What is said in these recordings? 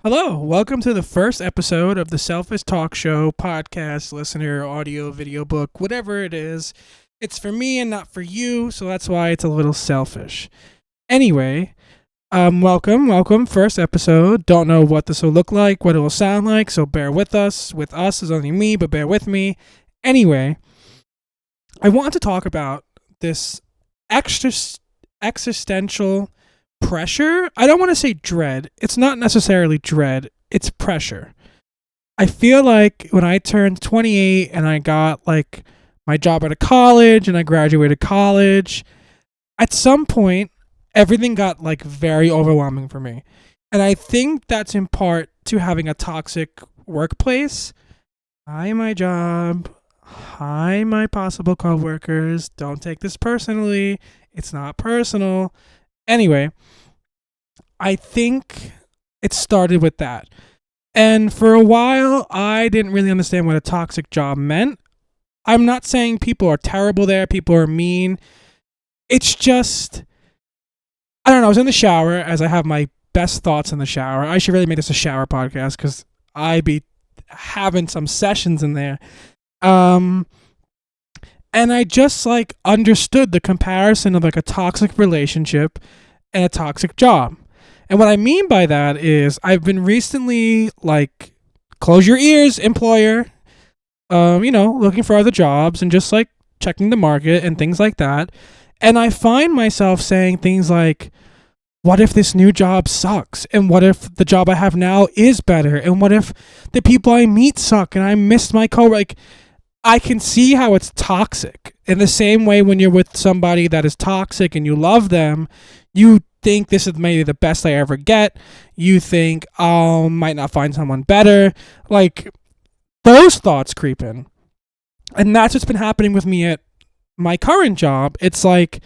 Hello, welcome to the first episode of the Selfish Talk Show podcast, listener, audio, video book, whatever it is. It's for me and not for you, so that's why it's a little selfish. Anyway, welcome, first episode. Don't know what this will look like, what it will sound like, so bear with us. With us is only me, but bear with me. Anyway, I want to talk about this extra existential pressure. I don't want to say dread. It's not necessarily dread, it's pressure. I feel like when I turned 28 and I got like my job at a college and I graduated college, at some point everything got like very overwhelming for me. And I think that's in part to having a toxic workplace. Hi, my job. Hi, my possible coworkers. Don't take this personally. It's not personal. Anyway, I think it started with that. And for a while, I didn't really understand what a toxic job meant. I'm not saying people are terrible there, people are mean. It's just, I don't know. I was in the shower as I have my best thoughts in the shower. I should really make this a shower podcast because I be having some sessions in there. And I just like understood the comparison of like a toxic relationship and a toxic job. And what I mean by that is I've been recently like, close your ears, employer, looking for other jobs and just like checking the market and things like that. And I find myself saying things like, what if this new job sucks? And what if the job I have now is better? And what if the people I meet suck and I miss my coworker? Like, I can see how it's toxic. In the same way, when you're with somebody that is toxic and you love them, you think this is maybe the best I ever get. You think I might not find someone better. Like, those thoughts creep in. And that's what's been happening with me at my current job. It's like,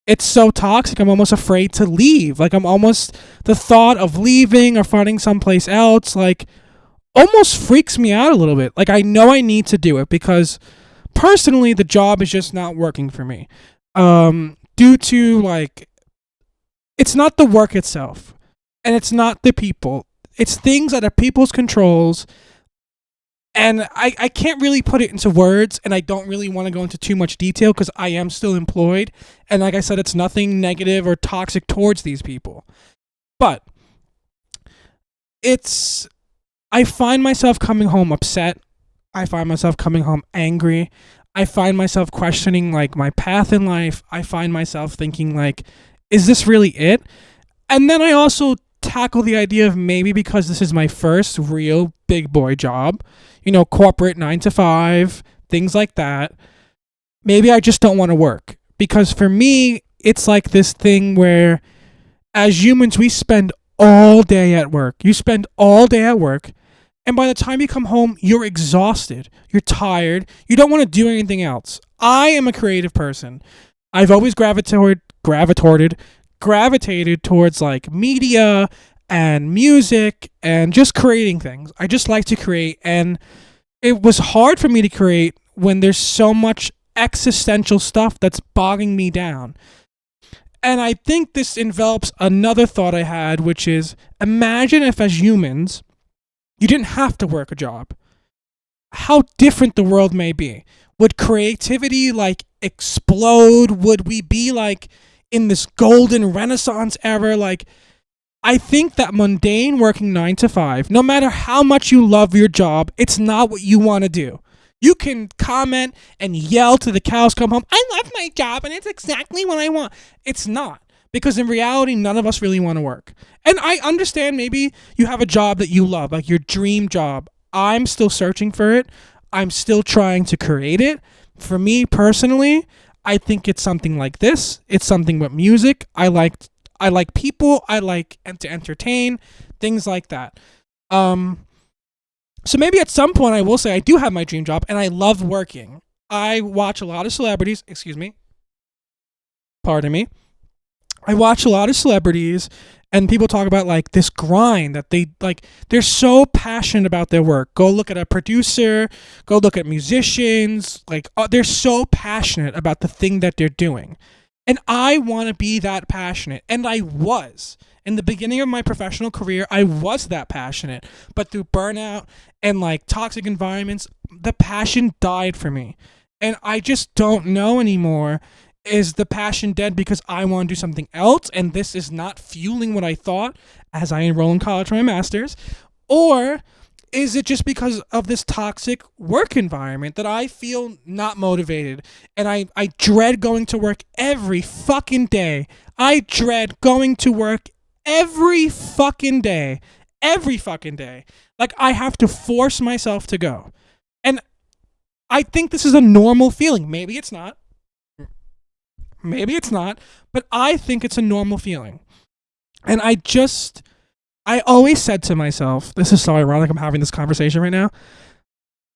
it's so toxic, I'm almost afraid to leave. Like, the thought of leaving or finding someplace else, like, almost freaks me out a little bit. Like, I know I need to do it because personally the job is just not working for me. Due to like, it's not the work itself and it's not the people. It's things that are people's controls. And I can't really put it into words, and I don't really want to go into too much detail because I am still employed. And like I said, it's nothing negative or toxic towards these people. But I find myself coming home upset. I find myself coming home angry. I find myself questioning like my path in life. I find myself thinking like, is this really it? And then I also tackle the idea of maybe because this is my first real big boy job, corporate 9 to 5, things like that. Maybe I just don't want to work because for me, it's like this thing where as humans, we spend all day at work. You spend all day at work. And by the time you come home, you're exhausted. You're tired. You don't want to do anything else. I am a creative person. I've always gravitated towards like media and music and just creating things. I just like to create. And it was hard for me to create when there's so much existential stuff that's bogging me down. And I think this envelops another thought I had, which is imagine if as humans, you didn't have to work a job. How different the world may be. Would creativity like explode? Would we be like in this golden renaissance era? Like, I think that mundane working 9 to 5, no matter how much you love your job, it's not what you want to do. You can comment and yell till the cows come home, I love my job and it's exactly what I want. It's not. Because in reality, none of us really want to work. And I understand maybe you have a job that you love, like your dream job. I'm still searching for it. I'm still trying to create it. For me personally, I think it's something like this. It's something with music. I like people. I like to entertain, things like that. So maybe at some point I will say I do have my dream job and I love working. I watch a lot of celebrities. Pardon me. I watch a lot of celebrities and people talk about like this grind that they're so passionate about their work. Go look at a producer, go look at musicians, they're so passionate about the thing that they're doing. And I want to be that passionate. And I was. In the beginning of my professional career, I was that passionate. But through burnout and like toxic environments, the passion died for me. And I just don't know anymore. Is the passion dead because I want to do something else and this is not fueling what I thought as I enroll in college for my master's? Or is it just because of this toxic work environment that I feel not motivated and I dread going to work every fucking day? I dread going to work every fucking day. Every fucking day. Like, I have to force myself to go. And I think this is a normal feeling. Maybe it's not. Maybe it's not. But I think it's a normal feeling. And I always said to myself, this is so ironic I'm having this conversation right now.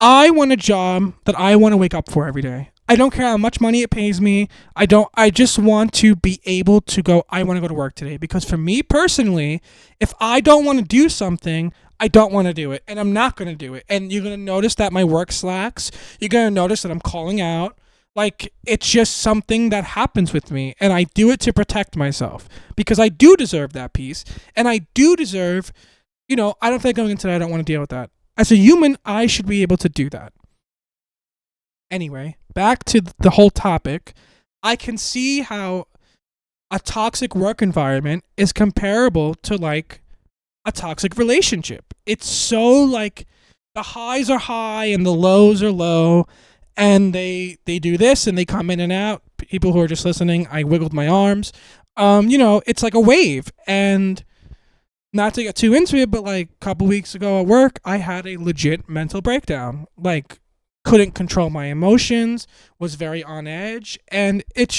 I want a job that I want to wake up for every day. I don't care how much money it pays me. I just want to be able to go, I want to go to work today. Because for me personally, if I don't want to do something, I don't want to do it. And I'm not going to do it. And you're going to notice that my work slacks. You're going to notice that I'm calling out. Like, it's just something that happens with me, and I do it to protect myself because I do deserve that peace, and I do deserve, I don't think going into that, I don't want to deal with that. As a human, I should be able to do that. Anyway, back to the whole topic. I can see how a toxic work environment is comparable to, like, a toxic relationship. It's so, like, the highs are high and the lows are low, and they do this and they come in and out. People who are just listening, I wiggled my arms. It's like a wave. And not to get too into it, but like a couple weeks ago at work, I had a legit mental breakdown. Like, couldn't control my emotions, was very on edge, and it's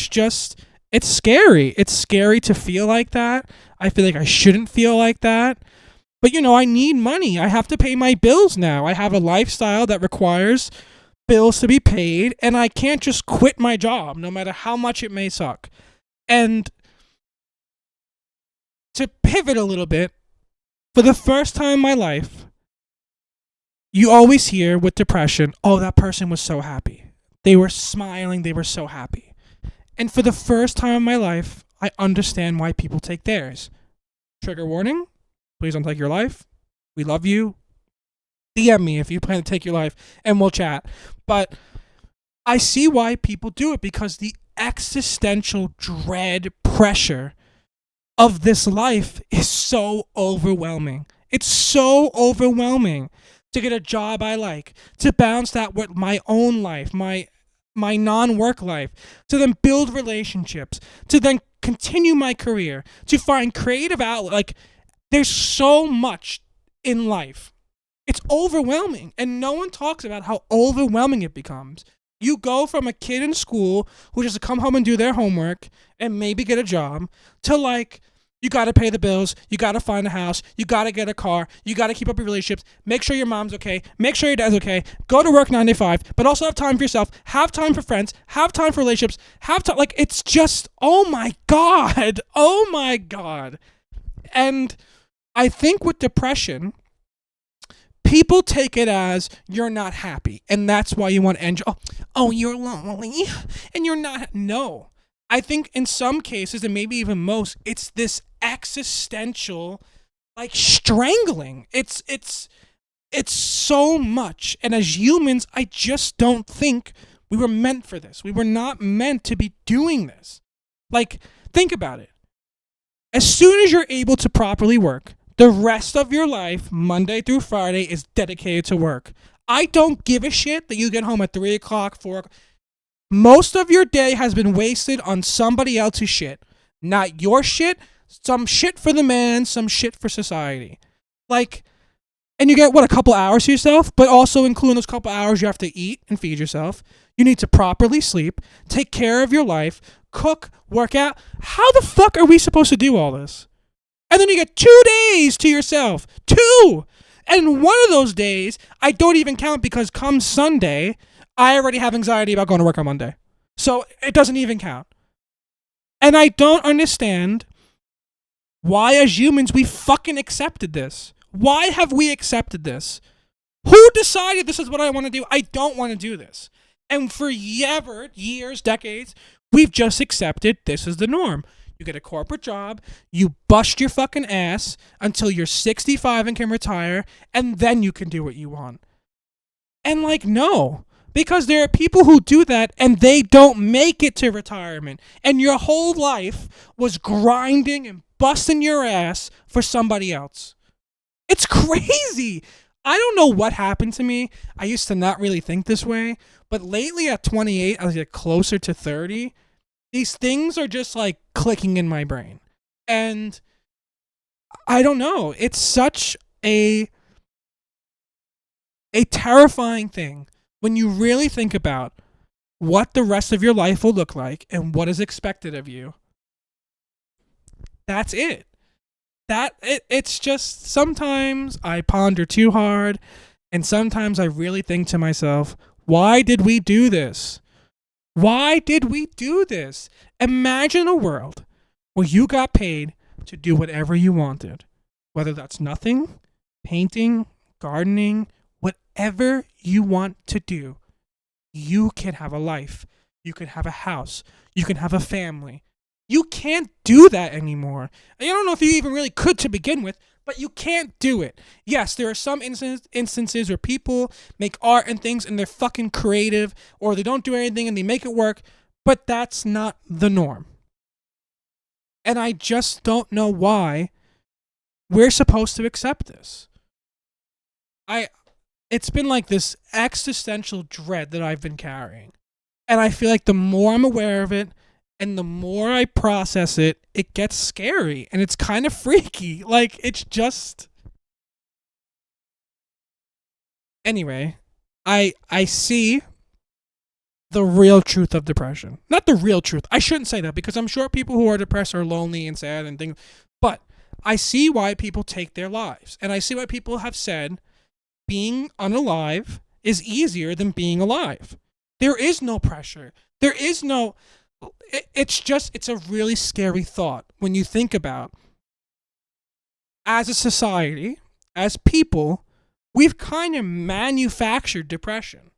scary. It's scary to feel like that. I feel like I shouldn't feel like that. But I need money. I have to pay my bills now. I have a lifestyle that requires bills to be paid, and I can't just quit my job no matter how much it may suck. And to pivot a little bit, for the first time in my life, you always hear with depression, oh, that person was so happy. They were smiling, they were so happy. And for the first time in my life, I understand why people take theirs. Trigger warning, please don't take your life. We love you. DM me if you plan to take your life and we'll chat. But I see why people do it, because the existential dread pressure of this life is so overwhelming. It's so overwhelming to get a job I like, to balance that with my own life, my non-work life, to then build relationships, to then continue my career, to find creative outlet. Like, there's so much in life. It's overwhelming, and no one talks about how overwhelming it becomes. You go from a kid in school who just to come home and do their homework and maybe get a job to, like, you got to pay the bills, you got to find a house, you got to get a car, you got to keep up your relationships, make sure your mom's okay, make sure your dad's okay, go to work 9 to 5, but also have time for yourself, have time for friends, have time for relationships, have time. Like, it's just, oh my God. And I think with depression, people take it as you're not happy, and that's why you want to end. Oh, you're lonely, and you're not. No, I think in some cases, and maybe even most, it's this existential, like, strangling. It's so much, and as humans, I just don't think we were meant for this. We were not meant to be doing this. Like, think about it. As soon as you're able to properly work, the rest of your life, Monday through Friday, is dedicated to work. I don't give a shit that you get home at 3 o'clock, 4 o'clock. Most of your day has been wasted on somebody else's shit. Not your shit, some shit for the man, some shit for society. Like, and you get, a couple hours to yourself, but also including those couple hours you have to eat and feed yourself. You need to properly sleep, take care of your life, cook, work out. How the fuck are we supposed to do all this? And then you get 2 days to yourself. 2! And one of those days, I don't even count because come Sunday, I already have anxiety about going to work on Monday. So it doesn't even count. And I don't understand why, as humans, we fucking accepted this. Why have we accepted this? Who decided this is what I want to do? I don't want to do this. And for years, decades, We've just accepted this is the norm. You get a corporate job, you bust your fucking ass until you're 65 and can retire, and then you can do what you want. And like, no. Because there are people who do that and they don't make it to retirement. And your whole life was grinding and busting your ass for somebody else. It's crazy. I don't know what happened to me. I used to not really think this way. But lately at 28, as I get closer to 30, these things are just like clicking in my brain. And I don't know. It's such a terrifying thing when you really think about what the rest of your life will look like and what is expected of you. That's it. It's just sometimes I ponder too hard, and sometimes I really think to myself, why did we do this? Why did we do this? Imagine a world where you got paid to do whatever you wanted, whether that's nothing, painting, gardening, whatever you want to do. You can have a life. You can have a house. You can have a family. You can't do that anymore. I don't know if you even really could to begin with, but you can't do it. Yes, there are some instances where people make art and things and they're fucking creative, or they don't do anything and they make it work, but that's not the norm. And I just don't know why we're supposed to accept this. It's been like this existential dread that I've been carrying. And I feel like the more I'm aware of it and the more I process it, it gets scary and it's kind of freaky. Like, it's just... Anyway, I see the real truth of depression. Not the real truth. I shouldn't say that because I'm sure people who are depressed are lonely and sad and things. But I see why people take their lives. And I see why people have said being unalive is easier than being alive. There is no pressure. There is no... It's a really scary thought when you think about, as a society, as people, we've kind of manufactured depression.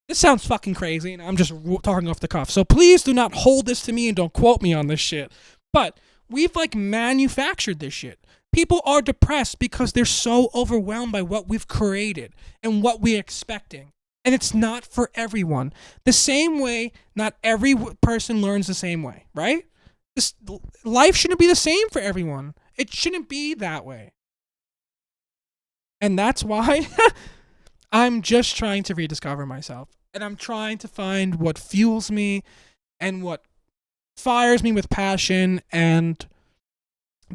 This sounds fucking crazy, and I'm just talking off the cuff. So please do not hold this to me and don't quote me on this shit. But we've like manufactured this shit. People are depressed because they're so overwhelmed by what we've created and what we're expecting. And it's not for everyone. The same way, not every person learns the same way, right? Life shouldn't be the same for everyone. It shouldn't be that way. And that's why I'm just trying to rediscover myself. And I'm trying to find what fuels me and what fires me with passion and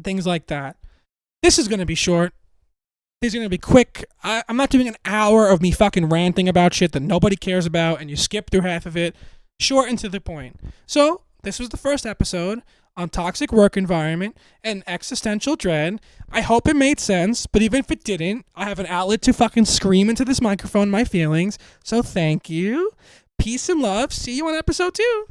things like that. This is going to be short. This is going to be quick. I'm not doing an hour of me fucking ranting about shit that nobody cares about and you skip through half of it. Short and to the point. So, this was the first episode on toxic work environment and existential dread. I hope it made sense, but even if it didn't, I have an outlet to fucking scream into this microphone my feelings. So thank you. Peace and love. See you on episode 2.